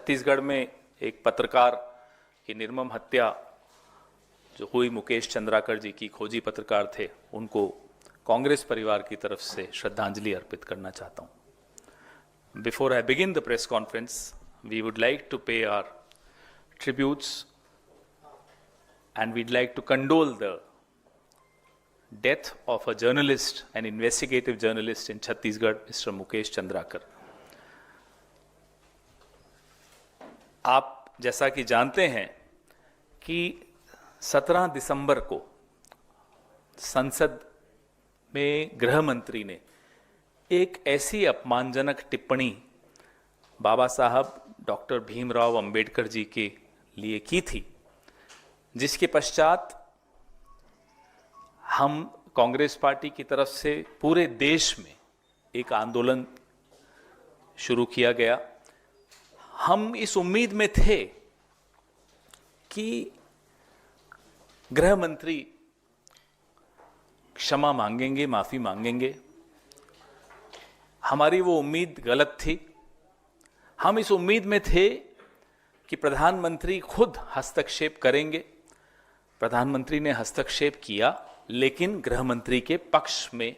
छत्तीसगढ़ में एक पत्रकार की निर्मम हत्या जो हुई, मुकेश चंद्राकर जी की, खोजी पत्रकार थे, उनको कांग्रेस परिवार की तरफ से श्रद्धांजलि अर्पित करना चाहता हूं। Before I begin the press conference, we would like to pay our tributes and we'd like to condole the death of a journalist, an investigative journalist in Chhattisgarh, Mr. Mukesh Chandrakar. आप जैसा कि जानते हैं कि 17 दिसंबर को संसद में गृह मंत्री ने एक ऐसी अपमानजनक टिप्पणी बाबा साहब डॉक्टर भीमराव अंबेडकर जी के लिए की थी, जिसके पश्चात हम कांग्रेस पार्टी की तरफ से पूरे देश में एक आंदोलन शुरू किया गया। हम इस उम्मीद में थे कि गृह मंत्री क्षमा मांगेंगे, माफी मांगेंगे। हमारी वो उम्मीद गलत थी। हम इस उम्मीद में थे कि प्रधानमंत्री खुद हस्तक्षेप करेंगे। प्रधानमंत्री ने हस्तक्षेप किया, लेकिन गृह मंत्री के पक्ष में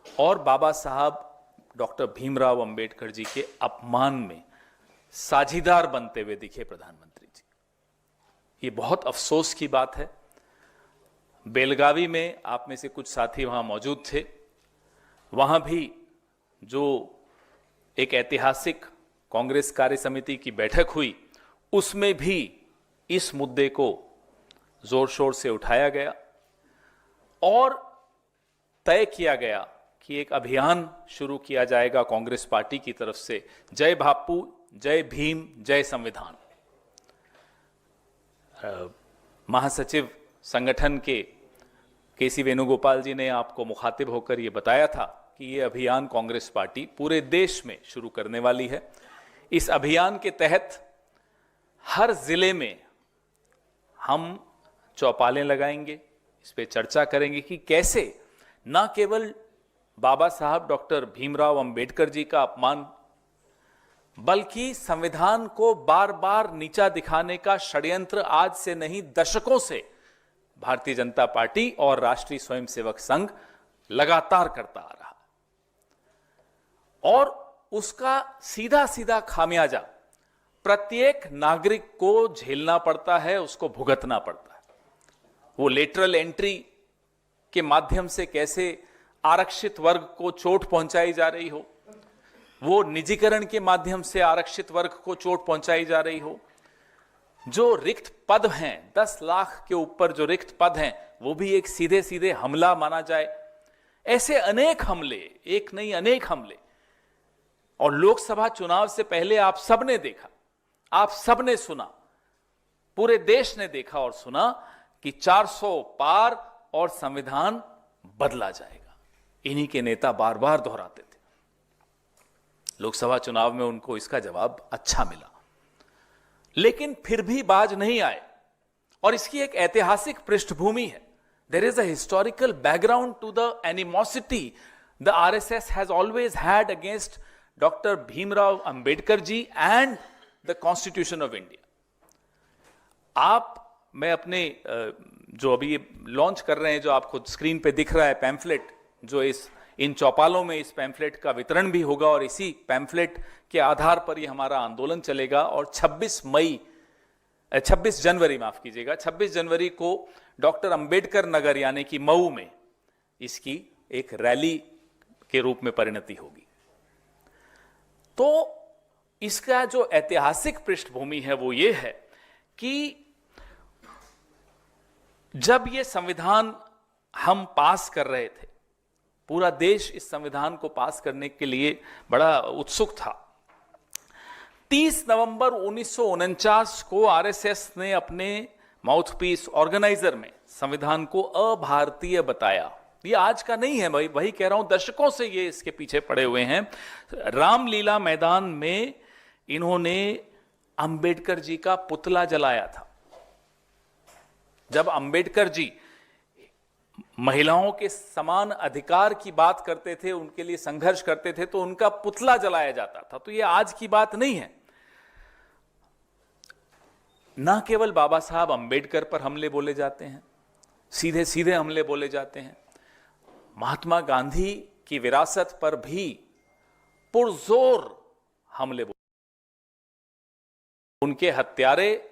और बाबा साहब डॉक्टर भीमराव अंबेडकर जी के अपमान में साझीदार बनते हुए दिखे प्रधानमंत्री जी। ये बहुत अफसोस की बात है। बेलगावी में आप में से कुछ साथी वहां मौजूद थे। वहां भी जो एक ऐतिहासिक कांग्रेस कार्य समिति की बैठक हुई, उसमें भी इस मुद्दे को जोर शोर से उठाया गया और तय किया गया कि एक अभियान शुरू किया जाएगा कांग्रेस पार्टी की तरफ से, जय बापू, जय भीम, जय संविधान। महासचिव संगठन के केसी वेणुगोपाल जी ने आपको मुखातिब होकर यह बताया था कि यह अभियान कांग्रेस पार्टी पूरे देश में शुरू करने वाली है। इस अभियान के तहत हर जिले में हम चौपालें लगाएंगे, इस पे चर्चा करेंगे कि कैसे न केवल बाबा साहब डॉक्टर भीमराव अंबेडकर जी का अपमान, बल्कि संविधान को बार बार नीचा दिखाने का षड्यंत्र आज से नहीं, दशकों से भारतीय जनता पार्टी और राष्ट्रीय स्वयंसेवक संघ लगातार करता आ रहा, और उसका सीधा सीधा खामियाजा प्रत्येक नागरिक को झेलना पड़ता है, उसको भुगतना पड़ता है। वो लेटरल एंट्री के माध्यम से कैसे आरक्षित वर्ग को चोट पहुंचाई जा रही हो, वो निजीकरण के माध्यम से आरक्षित वर्ग को चोट पहुंचाई जा रही हो, जो रिक्त पद हैं, 10 लाख के ऊपर जो रिक्त पद हैं, वो भी एक सीधे सीधे हमला माना जाए। ऐसे अनेक हमले, एक नहीं अनेक हमले। और लोकसभा चुनाव से पहले आप सबने देखा, आप सबने सुना, पूरे देश ने देखा और सुना कि 400 पार और संविधान बदला जाएगा। इन्हीं के नेता बार बार दोहराते थे। लोकसभा चुनाव में उनको इसका जवाब अच्छा मिला, लेकिन फिर भी बाज नहीं आए। और इसकी एक ऐतिहासिक पृष्ठभूमि है। There is a historical background to the animosity the RSS has always had against doctor Bhimrao Ambedkar ji and the constitution of India. मैं अपने जो अभी लॉन्च कर रहे हैं, जो आपको स्क्रीन पे दिख रहा है पैम्फलेट, जो इन चौपालों में इस पैम्फलेट का वितरण भी होगा और इसी पैम्फलेट के आधार पर ये हमारा आंदोलन चलेगा। और 26 जनवरी को डॉक्टर अंबेडकर नगर यानी कि मऊ में इसकी एक रैली के रूप में परिणति होगी। तो इसका जो ऐतिहासिक पृष्ठभूमि है वो ये है कि जब ये संविधान हम पास कर रहे थे, पूरा देश इस संविधान को पास करने के लिए बड़ा उत्सुक था। 30 नवंबर 1949 को आरएसएस ने अपने माउथपीस ऑर्गेनाइजर में संविधान को अभारतीय बताया। ये आज का नहीं है भाई, वही कह रहा हूं, दशकों से ये इसके पीछे पड़े हुए हैं। रामलीला मैदान में इन्होंने अंबेडकर जी का पुतला जलाया था। जब अंबेडकर जी महिलाओं के समान अधिकार की बात करते थे, उनके लिए संघर्ष करते थे, तो उनका पुतला जलाया जाता था। तो ये आज की बात नहीं है। ना केवल बाबा साहब अंबेडकर पर हमले बोले जाते हैं, सीधे सीधे हमले बोले जाते हैं, महात्मा गांधी की विरासत पर भी पुरजोर हमले बोले। उनके हत्यारे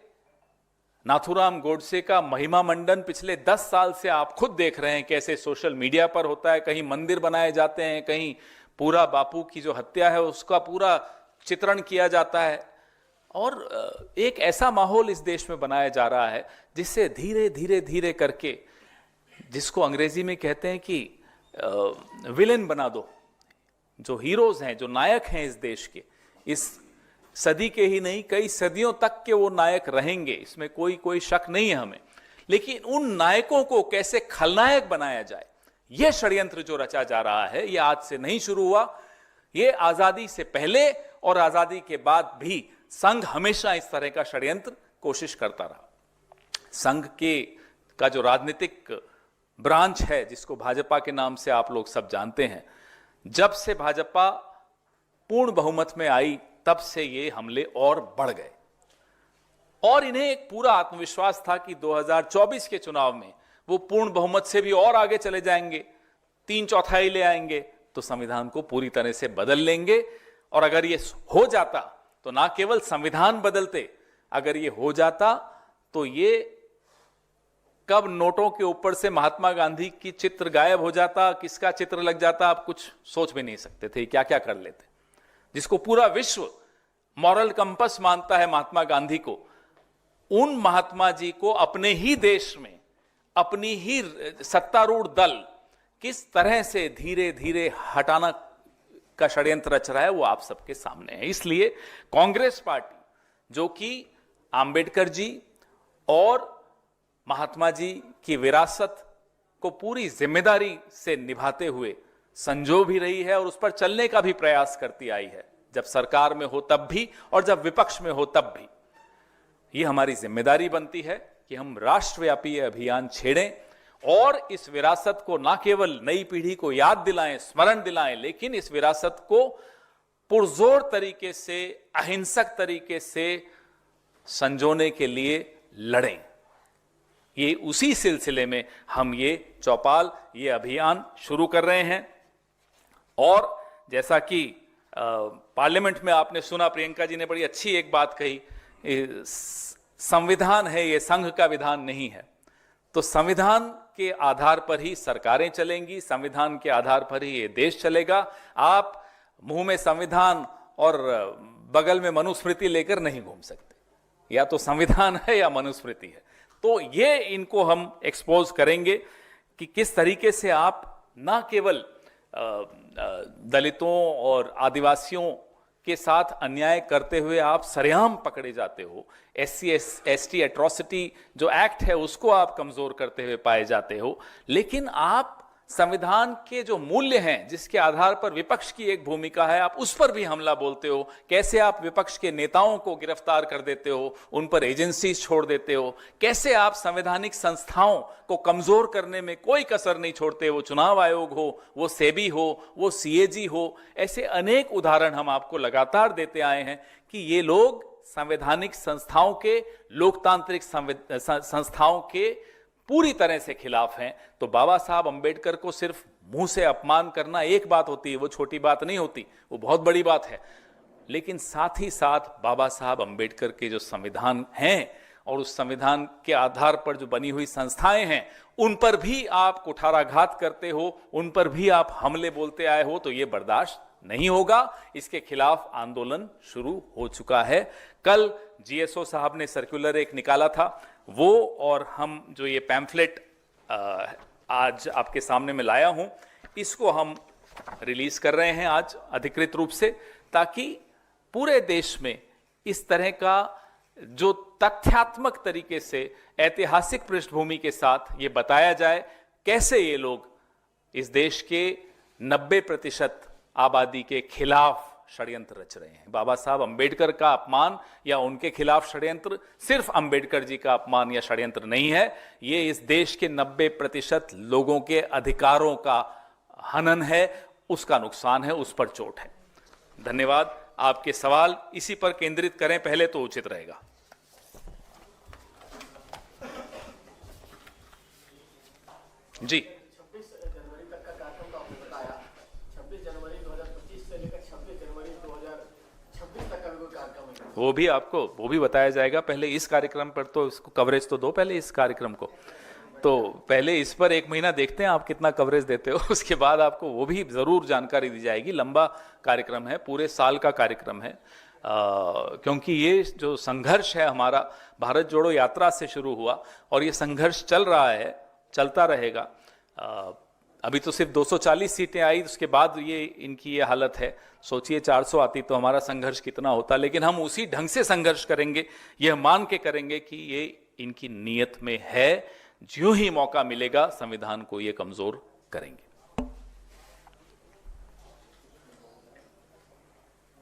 नाथूराम गोडसे का महिमा मंडन पिछले 10 साल से आप खुद देख रहे हैं कैसे सोशल मीडिया पर होता है। कहीं मंदिर बनाए जाते हैं, कहीं पूरा बापू की जो हत्या है उसका पूरा चित्रण किया जाता है, और एक ऐसा माहौल इस देश में बनाया जा रहा है जिससे धीरे धीरे धीरे करके, जिसको अंग्रेजी में कहते हैं कि विलेन बना दो, जो हीरोज हैं, जो नायक हैं इस देश के, इस सदी के ही नहीं कई सदियों तक के वो नायक रहेंगे, इसमें कोई शक नहीं है हमें। लेकिन उन नायकों को कैसे खलनायक बनाया जाए, यह षड्यंत्र जो रचा जा रहा है, यह आज से नहीं शुरू हुआ, यह आजादी से पहले और आजादी के बाद भी संघ हमेशा इस तरह का षड्यंत्र कोशिश करता रहा। संघ का जो राजनीतिक ब्रांच है, जिसको भाजपा के नाम से आप लोग सब जानते हैं, जब से भाजपा पूर्ण बहुमत में आई तब से ये हमले और बढ़ गए, और इन्हें एक पूरा आत्मविश्वास था कि 2024 के चुनाव में वो पूर्ण बहुमत से भी और आगे चले जाएंगे, 3/4 ले आएंगे, तो संविधान को पूरी तरह से बदल लेंगे। और अगर ये हो जाता तो ना केवल संविधान बदलते, अगर ये हो जाता तो ये कब नोटों के ऊपर से महात्मा गांधी की चित्र गायब हो जाता, किसका चित्र लग जाता, आप कुछ सोच भी नहीं सकते थे। क्या क्या कर लेते, जिसको पूरा विश्व मॉरल कंपस मानता है महात्मा गांधी को, उन महात्मा जी को अपने ही देश में अपनी ही सत्तारूढ़ दल किस तरह से धीरे धीरे हटाना का षड्यंत्र रच रहा है, वो आप सबके सामने है। इसलिए कांग्रेस पार्टी, जो कि अंबेडकर जी और महात्मा जी की विरासत को पूरी जिम्मेदारी से निभाते हुए संजो भी रही है और उस पर चलने का भी प्रयास करती आई है, जब सरकार में हो तब भी और जब विपक्ष में हो तब भी, ये हमारी जिम्मेदारी बनती है कि हम राष्ट्रव्यापी ये अभियान छेड़ें और इस विरासत को ना केवल नई पीढ़ी को याद दिलाएं, स्मरण दिलाएं, लेकिन इस विरासत को पुरजोर तरीके से, अहिंसक तरीके से संजोने के लिए लड़ें। ये उसी सिलसिले में हम ये चौपाल, ये अभियान शुरू कर रहे हैं। और जैसा कि पार्लियामेंट में आपने सुना, प्रियंका जी ने बड़ी अच्छी एक बात कही, संविधान है ये, संघ का विधान नहीं है। तो संविधान के आधार पर ही सरकारें चलेंगी, संविधान के आधार पर ही ये देश चलेगा। आप मुंह में संविधान और बगल में मनुस्मृति लेकर नहीं घूम सकते, या तो संविधान है या मनुस्मृति है। तो ये इनको हम एक्सपोज करेंगे कि किस तरीके से आप ना केवल दलितों और आदिवासियों के साथ अन्याय करते हुए आप सरेआम पकड़े जाते हो, SC/ST एट्रोसिटी जो एक्ट है उसको आप कमजोर करते हुए पाए जाते हो, लेकिन आप संविधान के जो मूल्य हैं, जिसके आधार पर विपक्ष की एक भूमिका है, आप उस पर भी हमला बोलते हो। कैसे आप विपक्ष के नेताओं को गिरफ्तार कर देते हो, उन पर एजेंसीज छोड़ देते हो, कैसे आप संवैधानिक संस्थाओं को कमजोर करने में कोई कसर नहीं छोड़ते। वो चुनाव आयोग हो, वो सेबी हो, वो CAG हो, ऐसे अनेक उदाहरण हम आपको लगातार देते आए हैं कि ये लोग संवैधानिक संस्थाओं के, लोकतांत्रिक संस्थाओं के पूरी तरह से खिलाफ हैं। तो बाबा साहब अंबेडकर को सिर्फ मुंह से अपमान करना एक बात होती है, वो छोटी बात नहीं होती, वो बहुत बड़ी बात है। लेकिन साथ ही साथ बाबा साहब अंबेडकर के जो संविधान हैं और उस संविधान के आधार पर जो बनी हुई संस्थाएं हैं, उन पर भी आप कुठाराघात करते हो, उन पर भी आप हमले बोलते आए हो, तो ये बर्दाश्त नहीं होगा। इसके खिलाफ आंदोलन शुरू हो चुका है। कल GSO साहब ने सर्कुलर एक निकाला था, वो और हम जो ये पैम्फलेट आज आपके सामने में लाया हूं, इसको हम रिलीज कर रहे हैं आज अधिकृत रूप से, ताकि पूरे देश में इस तरह का जो तथ्यात्मक तरीके से ऐतिहासिक पृष्ठभूमि के साथ ये बताया जाए कैसे ये लोग इस देश के 90% आबादी के खिलाफ षड्यंत्र रच रहे हैं। बाबा साहब अंबेडकर का अपमान या उनके खिलाफ षड्यंत्र सिर्फ अंबेडकर जी का अपमान या षड्यंत्र नहीं है, ये इस देश के 90% लोगों के अधिकारों का हनन है, उसका नुकसान है, उस पर चोट है। धन्यवाद। आपके सवाल इसी पर केंद्रित करें पहले तो उचित रहेगा। जी 26 जनवरी तक का कार्यक्रम का आपने बताया, 26 जनवरी 2025 से लेकर 26 जनवरी 2026 तक का भी कोई कार्यक्रम है? वो भी बताया जाएगा। पहले इस कार्यक्रम पर तो इसको कवरेज तो दो, पहले इस कार्यक्रम को। तो पहले इस पर 1 महीना देखते हैं आप कितना कवरेज देते हो, उसके बाद आपको वो भी जरूर जानकारी दी जाएगी। लंबा कार्यक्रम है, पूरे साल का कार्यक्रम है, क्योंकि ये जो संघर्ष है हमारा भारत जोड़ो यात्रा से शुरू हुआ और ये संघर्ष चल रहा है, चलता रहेगा। अभी तो सिर्फ 240 सीटें आई, उसके बाद ये इनकी ये हालत है। सोचिए 400 आती तो हमारा संघर्ष कितना होता। लेकिन हम उसी ढंग से संघर्ष करेंगे, यह मान के करेंगे कि ये इनकी नीयत में है। ज्यों ही मौका मिलेगा संविधान को ये कमजोर करेंगे।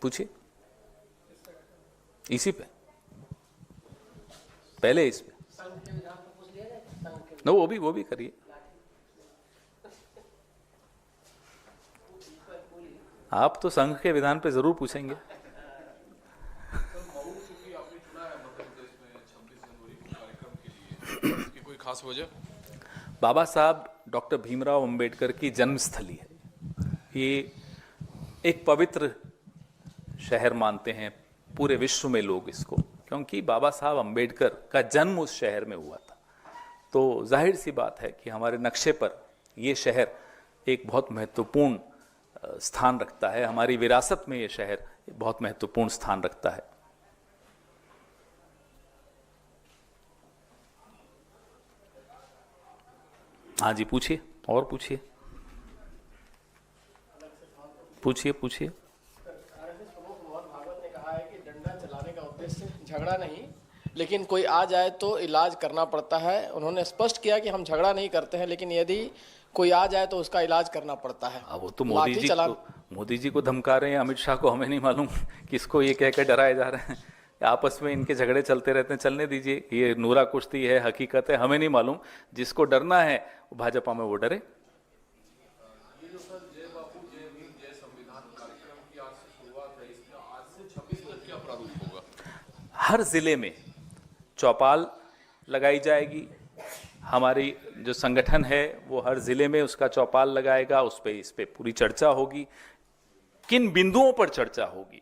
पूछिए इसी पे, पहले इस पे। नो, वो भी करिए। आप तो संघ के विधान पे जरूर पूछेंगे। कोई खास वजह? बाबा साहब डॉक्टर भीमराव अंबेडकर की जन्मस्थली है। ये एक पवित्र शहर मानते हैं पूरे विश्व में लोग इसको, क्योंकि बाबा साहब अंबेडकर का जन्म उस शहर में हुआ था। तो जाहिर सी बात है कि हमारे नक्शे पर ये शहर एक बहुत महत्वपूर्ण स्थान रखता है। हमारी विरासत में ये शहर बहुत महत्वपूर्ण स्थान रखता है। हाँ जी, पूछिए, और पूछिए, पूछिए। आरएसएस प्रमुख मोहन भागवत ने कहा है कि डंडा चलाने का उद्देश्य झगड़ा नहीं, लेकिन कोई आ जाए तो इलाज करना पड़ता है। उन्होंने स्पष्ट किया कि हम झगड़ा नहीं करते हैं, लेकिन यदि कोई आ जाए तो उसका इलाज करना पड़ता है। वो तो मोदी जी को धमका रहे हैं, अमित शाह को, हमें नहीं मालूम किसको ये कहकर डराए जा रहे हैं। आपस में इनके झगड़े चलते रहते हैं, चलने दीजिए। ये नूरा कुश्ती है, हकीकत है, हमें नहीं मालूम। जिसको डरना है वो भाजपा में वो डरे। हर जिले में चौपाल लगाई जाएगी। हमारी जो संगठन है वो हर जिले में उसका चौपाल लगाएगा। इस पे पूरी चर्चा होगी। किन बिंदुओं पर चर्चा होगी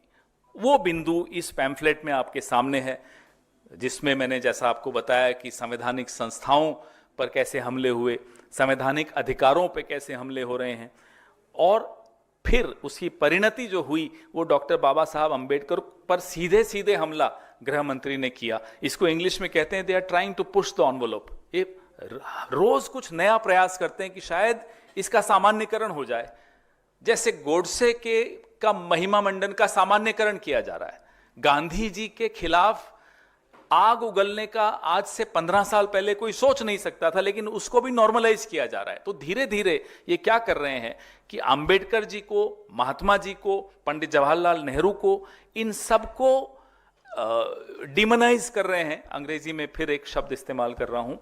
वो बिंदु इस पैम्फलेट में आपके सामने है, जिसमें मैंने जैसा आपको बताया कि संवैधानिक संस्थाओं पर कैसे हमले हुए, संवैधानिक अधिकारों पर कैसे हमले हो रहे हैं, और फिर उसकी परिणति जो हुई वो डॉक्टर बाबा साहब अंबेडकर पर सीधे सीधे हमला गृह मंत्री ने किया। इसको इंग्लिश में कहते हैं they are trying to push the envelope. ये रोज कुछ नया प्रयास करते हैं कि शायद इसका सामान्यकरण हो जाए। जैसे गोडसे का महिमा मंडन का सामान्यकरण किया जा रहा है। गांधी जी के खिलाफ आग उगलने का आज से 15 साल पहले कोई सोच नहीं सकता था, लेकिन उसको भी नॉर्मलाइज किया जा रहा है। तो धीरे धीरे ये क्या कर रहे हैं कि अंबेडकर जी को, महात्मा जी को, पंडित जवाहरलाल नेहरू को, इन सबको डिमोनाइज कर रहे हैं। अंग्रेजी में फिर एक शब्द इस्तेमाल कर रहा हूं,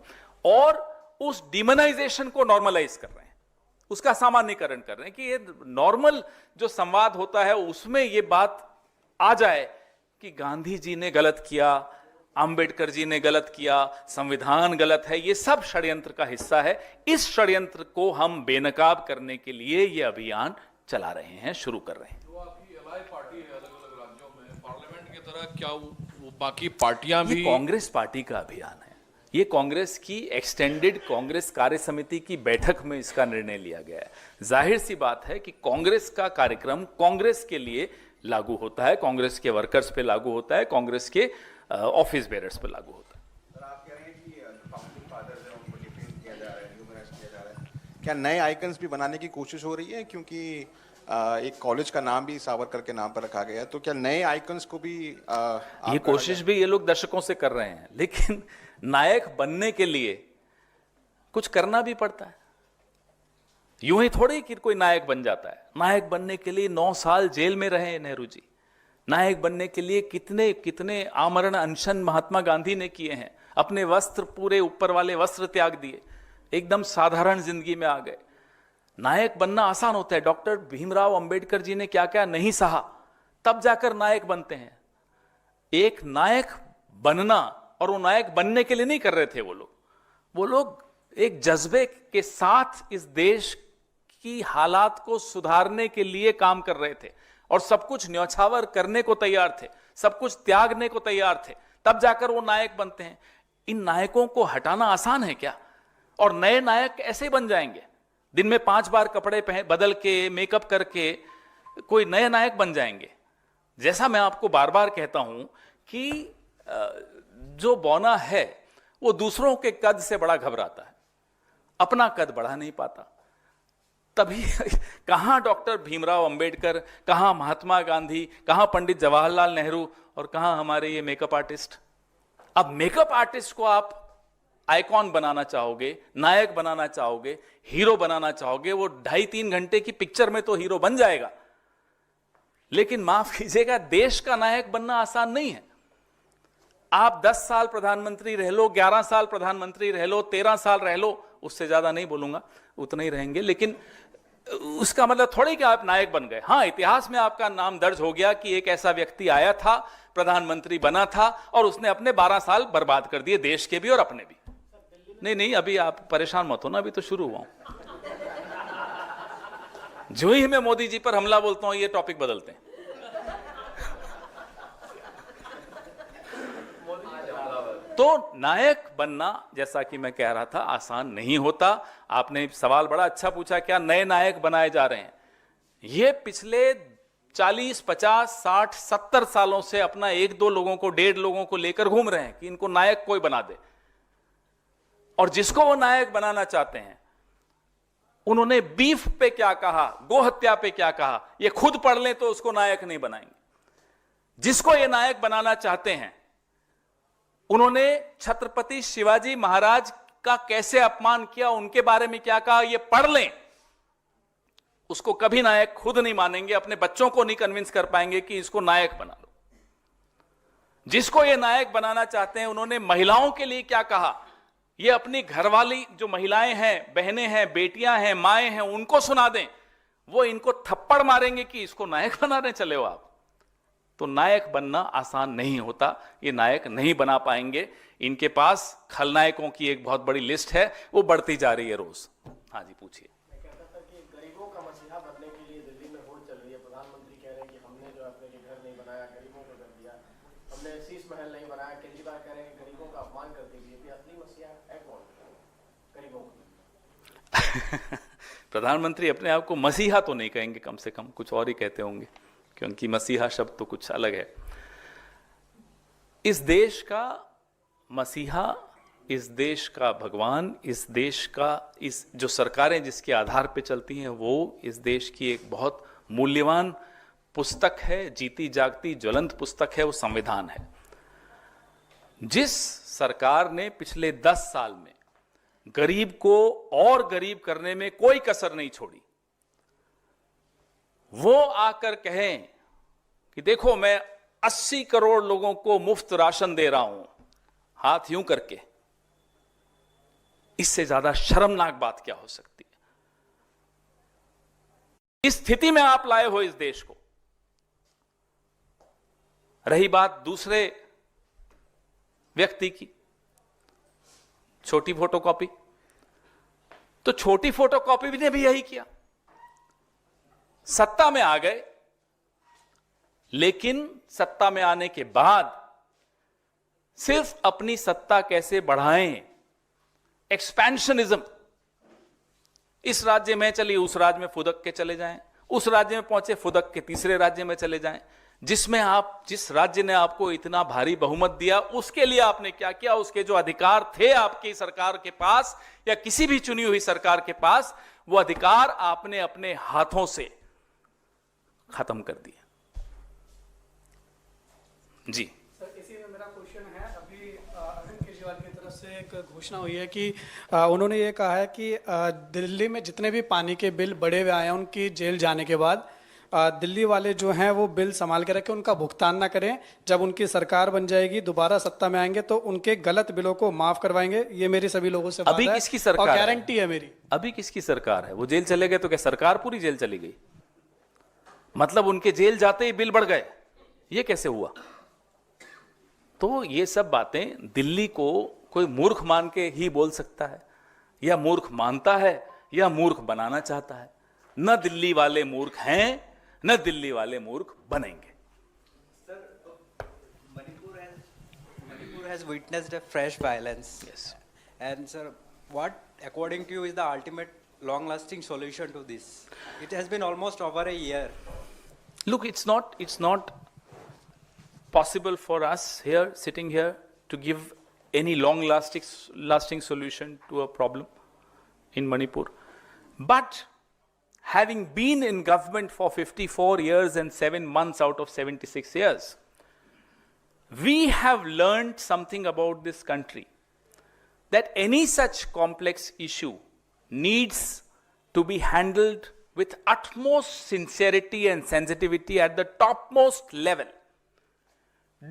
और उस डिमोनाइजेशन को नॉर्मलाइज कर रहे हैं, उसका सामान्यकरण कर रहे हैं कि ये नॉर्मल जो संवाद होता है उसमें ये बात आ जाए कि गांधी जी ने गलत किया, अंबेडकर जी ने गलत किया, संविधान गलत है। ये सब षड्यंत्र का हिस्सा है। इस षड्यंत्र को हम बेनकाब करने के लिए ये अभियान चला रहे हैं, शुरू कर रहे हैं। जो आपकी एलआई पार्टी है अलग अलग राज्यों में, पार्लियामेंट की तरह क्या वो बाकी पार्टियां भी? कांग्रेस पार्टी का अभियान है। ये कांग्रेस की एक्सटेंडेड कांग्रेस कार्य समिति की बैठक में इसका निर्णय लिया गया है। जाहिर सी बात है कि कांग्रेस का कार्यक्रम कांग्रेस के लिए लागू होता है, कांग्रेस के वर्कर्स पे लागू होता है, कांग्रेस के ऑफिस बेरर्स पे लागू होता है। सर, आप कह रहे हैं कि फाउंडिंग फादर्स हैं उनको डिफेंड किया जा रहा है, ह्यूमनाइज किया जा रहा है। क्या नए आइकन्स भी बनाने की कोशिश हो रही है? क्योंकि एक कॉलेज का नाम भी सावरकर के नाम पर रखा गया है, तो क्या नए आइकन्स को भी ये कोशिश भी ये लोग दशकों से कर रहे हैं, लेकिन नायक बनने के लिए कुछ करना भी पड़ता है। यूं ही थोड़ी कि कोई नायक बन जाता है। नायक बनने के लिए 9 साल जेल में रहे नेहरू जी। नायक बनने के लिए कितने कितने आमरण अनशन महात्मा गांधी ने किए हैं। अपने वस्त्र, पूरे ऊपर वाले वस्त्र त्याग दिए, एकदम साधारण जिंदगी में आ गए। नायक बनना आसान होता है। डॉक्टर भीमराव अंबेडकर जी ने क्या क्या नहीं सहा, तब जाकर नायक बनते हैं। एक नायक बनना, और वो नायक बनने के लिए नहीं कर रहे थे वो लोग एक जज्बे के साथ इस देश की हालात को सुधारने के लिए काम कर रहे थे और सब कुछ न्यौछावर करने को तैयार थे, सब कुछ त्यागने को तैयार थे, तब जाकर वो नायक बनते हैं। इन नायकों को हटाना आसान है क्या? और नए नायक ऐसे बन जाएंगे, दिन में 5 बार कपड़े बदल के, मेकअप करके कोई नए नायक बन जाएंगे। जैसा मैं आपको बार बार कहता हूं कि जो बौना है वो दूसरों के कद से बड़ा घबराता है, अपना कद बढ़ा नहीं पाता। तभी कहां डॉक्टर भीमराव अंबेडकर, कहां महात्मा गांधी, कहां पंडित जवाहरलाल नेहरू और कहां हमारे ये मेकअप आर्टिस्ट। अब मेकअप आर्टिस्ट को आप आइकॉन बनाना चाहोगे, नायक बनाना चाहोगे, हीरो बनाना चाहोगे, वो 2.5-3 घंटे की पिक्चर में तो हीरो बन जाएगा, लेकिन माफ कीजिएगा, देश का नायक बनना आसान नहीं है। आप 10 साल प्रधानमंत्री रह लो, 11 साल प्रधानमंत्री रह लो, 13 साल रह लो, उससे ज्यादा नहीं बोलूंगा, उतना ही रहेंगे, लेकिन उसका मतलब थोड़ी कि आप नायक बन गए। हां, इतिहास में आपका नाम दर्ज हो गया कि एक ऐसा व्यक्ति आया था, प्रधानमंत्री बना था और उसने अपने 12 साल बर्बाद कर दिए, देश के भी और अपने भी। नहीं, अभी आप परेशान मत हो ना, अभी तो शुरू हुआ हूं। जो ही मैं मोदी जी पर हमला बोलता हूं, ये टॉपिक बदलते हैं। तो नायक बनना, जैसा कि मैं कह रहा था, आसान नहीं होता। आपने सवाल बड़ा अच्छा पूछा, क्या नए नायक बनाए जा रहे हैं? ये पिछले 40, 50, 60, 70 सालों से अपना 1-2 लोगों को, 1.5 लोगों को लेकर घूम रहे हैं कि इनको नायक कोई बना दे। और जिसको वो नायक बनाना चाहते हैं, उन्होंने बीफ पे क्या कहा, गोहत्या पे क्या कहा, ये खुद पढ़ लें तो उसको नायक नहीं बनाएंगे। जिसको ये नायक बनाना चाहते हैं, उन्होंने छत्रपति शिवाजी महाराज का कैसे अपमान किया, उनके बारे में क्या कहा, ये पढ़ लें, उसको कभी नायक खुद नहीं मानेंगे, अपने बच्चों को नहीं कन्विंस कर पाएंगे कि इसको नायक बना लो। जिसको ये नायक बनाना चाहते हैं, उन्होंने महिलाओं के लिए क्या कहा, ये अपनी घरवाली जो महिलाएं हैं, बहनें हैं, बेटियां हैं, माएं हैं, उनको सुना दें, वो इनको थप्पड़ मारेंगे कि इसको नायक बनाने चले हो आप। तो नायक बनना आसान नहीं होता, ये नायक नहीं बना पाएंगे। इनके पास खलनायकों की एक बहुत बड़ी लिस्ट है, वो बढ़ती जा रही है रोज। हाँ जी, पूछिए। मैं कहता था कि गरीबों का मसीहा बनने के लिए दिल्ली में होड़ चल रही है। प्रधानमंत्री कह रहे हैं कि हमने जो अपने घर नहीं बनाया, गरीबों को कर दिया, हमने शीश महल नहीं बनाया। केजरीवाल कह रहे हैं कि गरीबों का अपमान करती बीजेपी। असली मसीहा है कौन गरीबों का? प्रधानमंत्री अपने आप को मसीहा तो नहीं कहेंगे, कम से कम कुछ और ही कहते होंगे, क्योंकि मसीहा शब्द तो कुछ अलग है। इस देश का मसीहा, इस देश का भगवान, इस देश का, इस जो सरकारें जिसके आधार पे चलती हैं, वो इस देश की एक बहुत मूल्यवान पुस्तक है, जीती जागती ज्वलंत पुस्तक है, वो संविधान है। जिस सरकार ने पिछले 10 साल में गरीब को और गरीब करने में कोई कसर नहीं छोड़ी, वो आकर कहें कि देखो मैं 80 करोड़ लोगों को मुफ्त राशन दे रहा हूं, हाथ यूं करके, इससे ज्यादा शर्मनाक बात क्या हो सकती है? इस स्थिति में आप लाए हो इस देश को। रही बात दूसरे व्यक्ति की, छोटी फोटोकॉपी, तो छोटी फोटोकॉपी ने भी यही किया। सत्ता में आ गए, लेकिन सत्ता में आने के बाद सिर्फ अपनी सत्ता कैसे बढ़ाएं, एक्सपेंशनिज्म, इस राज्य में चलिए उस राज्य में फुदक के चले जाएं, उस राज्य में पहुंचे फुदक के तीसरे राज्य में चले जाएं। जिस राज्य ने आपको इतना भारी बहुमत दिया, उसके लिए आपने क्या किया? उसके जो अधिकार थे आपकी सरकार के पास या किसी भी चुनी हुई सरकार के पास, वो अधिकार आपने अपने हाथों से खत्म कर दिया। जी सर, इसी में मेरा क्वेश्चन है। अभी अरविंद केजरीवाल की तरफ से एक घोषणा हुई है कि उन्होंने ये कहा है कि दिल्ली में जितने भी पानी के बिल बढ़े हुए आए हैं, उनकी जेल जाने के बाद दिल्ली वाले जो हैं वो बिल संभाल के रखें, उनका भुगतान ना करें। जब उनकी सरकार बन जाएगी, दोबारा सत्ता में आएंगे, तो उनके गलत बिलों को माफ करवाएंगे। ये मेरी सभी लोगों से बात है। अभी किसकी सरकार और गारंटी है मेरी। अभी किसकी सरकार है? वो जेल चले गए तो क्या सरकार पूरी जेल चली गई? मतलब उनके जेल जाते ही बिल बढ़ गए, ये कैसे हुआ? तो ये सब बातें दिल्ली को कोई मूर्ख मान के ही बोल सकता है, या मूर्ख मानता है या मूर्ख बनाना चाहता है। न दिल्ली वाले मूर्ख हैं, न दिल्ली वाले मूर्ख बनेंगे। Manipur has witnessed a fresh violence. Yes. And sir, what according to you is the ultimate long-lasting solution to this? It has been almost over a year. Look, it's not possible for us here, sitting here, to give any lasting solution to a problem in Manipur. But having been in government for 54 years and 7 months out of 76 years, we have learned something about this country, that any such complex issue needs to be handled with utmost sincerity and sensitivity at the topmost level.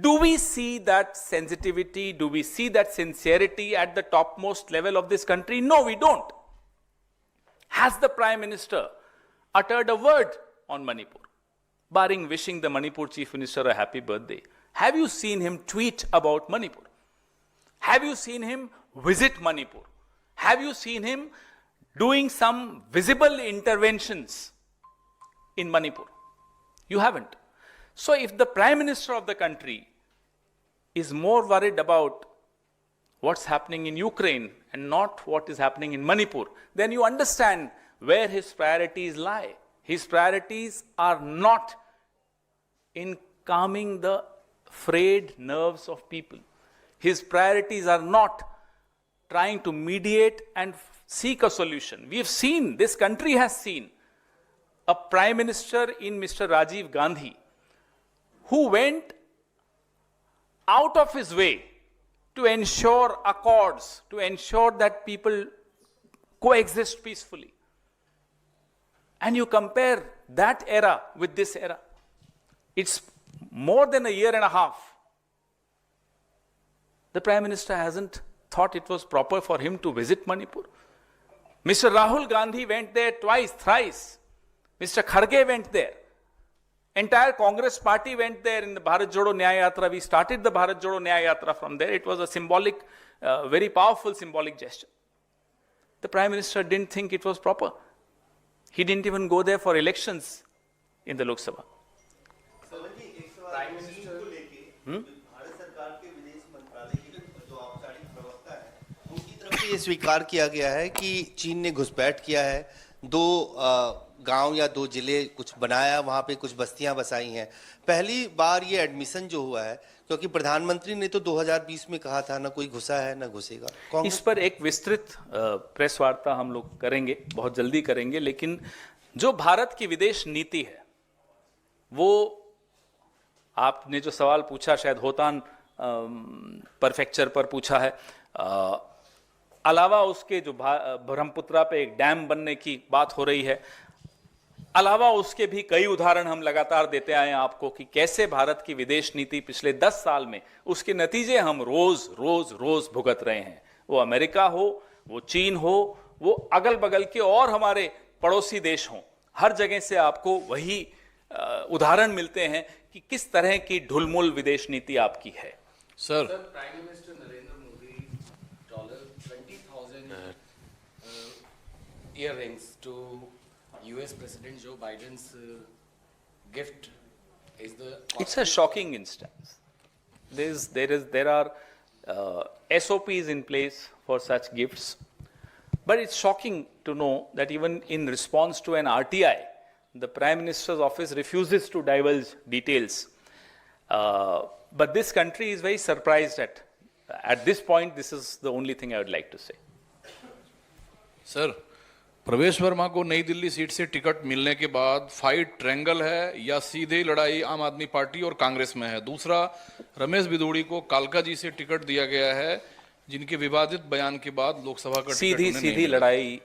Do we see that sensitivity? Do we see that sincerity at the topmost level of this country? No, we don't. Has the Prime Minister uttered a word on Manipur, barring wishing the Manipur Chief Minister a happy birthday? Have you seen him tweet about Manipur? Have you seen him visit Manipur? Have you seen him doing some visible interventions in Manipur? You haven't. So if the Prime Minister of the country is more worried about what's happening in Ukraine and not what is happening in Manipur, then you understand where his priorities lie. His priorities are not in calming the frayed nerves of people. His priorities are not trying to mediate and seek a solution. We have seen, this country has seen, a Prime Minister in Mr. Rajiv Gandhi who went out of his way to ensure accords, to ensure that people coexist peacefully. And you compare that era with this era. It's more than a year and a half. The Prime Minister hasn't thought it was proper for him to visit Manipur. Mr. Rahul Gandhi went there twice, thrice. Mr. Kharge went there. Entire Congress party went there in the Bharat Jodo Nyaya Yatra. We started the Bharat Jodo Nyaya Yatra from there. It was a symbolic, very powerful symbolic gesture. The Prime Minister didn't think it was proper. He didn't even go there for elections in the Lok Sabha. Prime minister को लेके भारत सरकार के विदेश मंत्रालय के जो औपचारिक प्रवक्ता है उनकी तरफ से ये स्वीकार किया गया है कि चीन ने घुसपैठ किया है, 2 गांव या 2 जिले कुछ बनाया, वहां पे कुछ बस्तियां बसाई हैं। पहली बार ये एडमिशन जो हुआ है, क्योंकि प्रधानमंत्री ने तो 2020 में कहा था ना कोई घुसा है ना घुसेगा। इस पर एक विस्तृत प्रेस वार्ता हम लोग करेंगे, बहुत जल्दी करेंगे। लेकिन जो भारत की विदेश नीति है, वो आपने जो सवाल पूछा शायद होतान परफेक्चर पर पूछा है, अलावा उसके जो ब्रह्मपुत्रा पे एक डैम बनने की बात हो रही है, अलावा उसके भी कई उदाहरण हम लगातार देते आए हैं आपको कि कैसे भारत की विदेश नीति पिछले 10 साल में उसके नतीजे हम रोज भुगत रहे हैं। वो अमेरिका हो, वो चीन हो, वो अगल बगल के और हमारे पड़ोसी देश हों, हर जगह से आपको वही उदाहरण मिलते हैं कि किस तरह की ढुलमुल विदेश नीति आपकी है। Sir, Prime Minister Narendra Modi $20,000 earrings to US President Joe Biden's gift is the. It's a shocking instance. There are SOPs in place for such gifts, but it's shocking to know that even in response to an RTI, the Prime Minister's office refuses to divulge details. But this country is very surprised at this point. This is the only thing I would like to say. Sir, प्रवेश वर्मा को नई Delhi seat से ticket मिलने के बाद fight triangle है या सीधे लड़ाई आम आदमी पार्टी और कांग्रेस में है? दूसरा, रमेश बिदूड़ी को कालका जी से टिकट दिया गया है, जिनके विवादित बयान के बाद लोकसभा का सीधी लड़ाई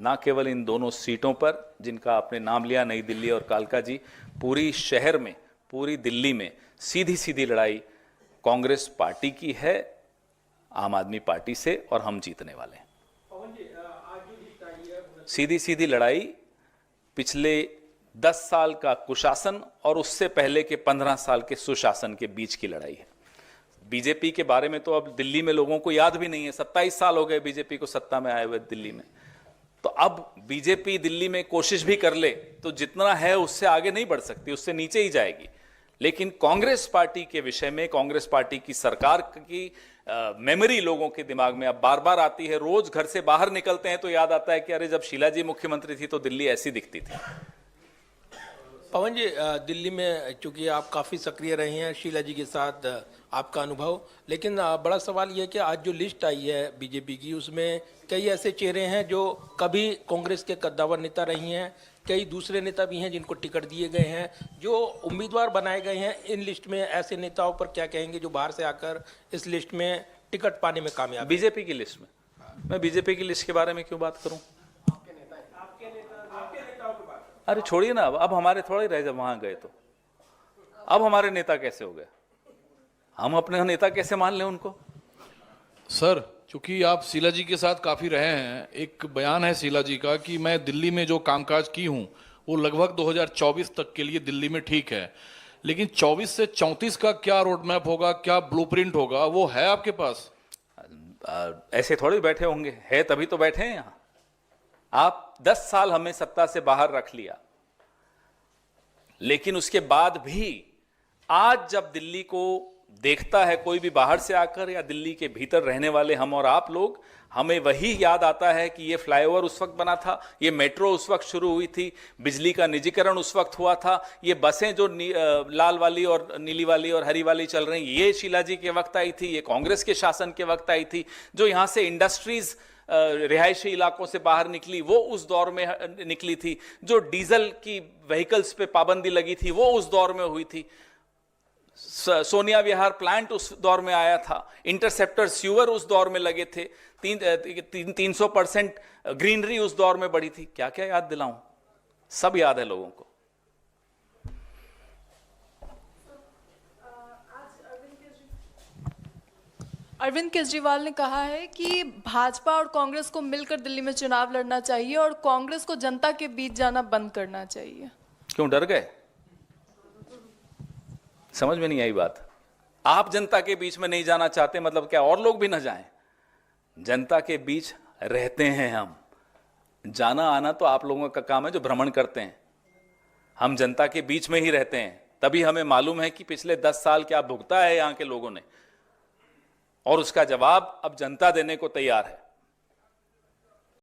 ना केवल इन दोनों सीटों पर जिनका आपने नाम लिया, नई दिल्ली और कालका जी, पूरी शहर में, पूरी दिल्ली में सीधी लड़ाई कांग्रेस पार्टी की है आम आदमी पार्टी से, और हम जीतने वाले हैं। सीधी लड़ाई पिछले 10 साल का कुशासन और उससे पहले के 15 साल के सुशासन के बीच की लड़ाई है। बीजेपी के बारे में तो अब दिल्ली में लोगों को याद भी नहीं है। 27 साल हो गए बीजेपी को सत्ता में आए हुए दिल्ली में। तो अब बीजेपी दिल्ली में कोशिश भी कर ले तो जितना है उससे आगे नहीं बढ़ सकती, उससे नीचे ही जाएगी। लेकिन कांग्रेस पार्टी के विषय में, कांग्रेस पार्टी की सरकार की मेमोरी लोगों के दिमाग में अब बार बार आती है। रोज घर से बाहर निकलते हैं तो याद आता है कि अरे जब शीला जी मुख्यमंत्री थी तो दिल्ली ऐसी दिखती थी। पवन जी, दिल्ली में चूंकि आप काफ़ी सक्रिय रहे हैं, शीला जी के साथ आपका अनुभव, लेकिन बड़ा सवाल यह है कि आज जो लिस्ट आई है बीजेपी की, उसमें कई ऐसे चेहरे हैं जो कभी कांग्रेस के कद्दावर नेता रही हैं, कई दूसरे नेता भी हैं जिनको टिकट दिए गए हैं, जो उम्मीदवार बनाए गए हैं। इन लिस्ट में ऐसे नेताओं पर क्या कहेंगे जो बाहर से आकर इस लिस्ट में टिकट पाने में कामयाब हैं? बीजेपी की लिस्ट में मैं बीजेपी की लिस्ट के बारे में क्यों बात करूं? अरे छोड़िए ना, अब हमारे थोड़े रहे, जब वहां गए तो अब हमारे नेता कैसे हो गए? हम अपने नेता कैसे मान लें उनको? सर, चूंकि आप शीला जी के साथ काफी रहे हैं, एक बयान है शीला जी का कि मैं दिल्ली में जो कामकाज की हूं वो लगभग 2024 तक के लिए दिल्ली में ठीक है, लेकिन 24 से 34 का क्या रोड मैप होगा, क्या ब्लूप्रिंट होगा, वो है आपके पास? ऐसे थोड़े बैठे होंगे, है तभी तो बैठे हैं यहां। आप 10 साल हमें सत्ता से बाहर रख लिया, लेकिन उसके बाद भी आज जब दिल्ली को देखता है कोई भी बाहर से आकर या दिल्ली के भीतर रहने वाले हम और आप लोग, हमें वही याद आता है कि ये फ्लाईओवर उस वक्त बना था, ये मेट्रो उस वक्त शुरू हुई थी, बिजली का निजीकरण उस वक्त हुआ था, ये बसें जो लाल वाली और नीली वाली और हरी वाली चल रही, ये शीला जी के वक्त आई थी, ये कांग्रेस के शासन के वक्त आई थी। जो यहां से इंडस्ट्रीज रिहायशी इलाकों से बाहर निकली वो उस दौर में निकली थी। जो डीजल की व्हीकल्स पे पाबंदी लगी थी वो उस दौर में हुई थी। सोनिया विहार प्लांट उस दौर में आया था। इंटरसेप्टर स्यूअर उस दौर में लगे थे। 300% ग्रीनरी उस दौर में बढ़ी थी। क्या क्या याद दिलाऊं? सब याद है लोगों को। अरविंद केजरीवाल ने कहा है कि भाजपा और कांग्रेस को मिलकर दिल्ली में चुनाव लड़ना चाहिए और कांग्रेस को जनता के बीच जाना बंद करना चाहिए। क्यों डर गए? समझ में नहीं आई बात। आप जनता के बीच में नहीं जाना चाहते, मतलब क्या और लोग भी ना जाएं? जनता के बीच रहते हैं हम। जाना आना तो आप लोगों का काम है जो भ्रमण करते हैं। हम जनता के बीच में ही रहते हैं, तभी हमें मालूम है कि पिछले 10 साल क्या भुगता है यहां के लोगों ने, और उसका जवाब अब जनता देने को तैयार है।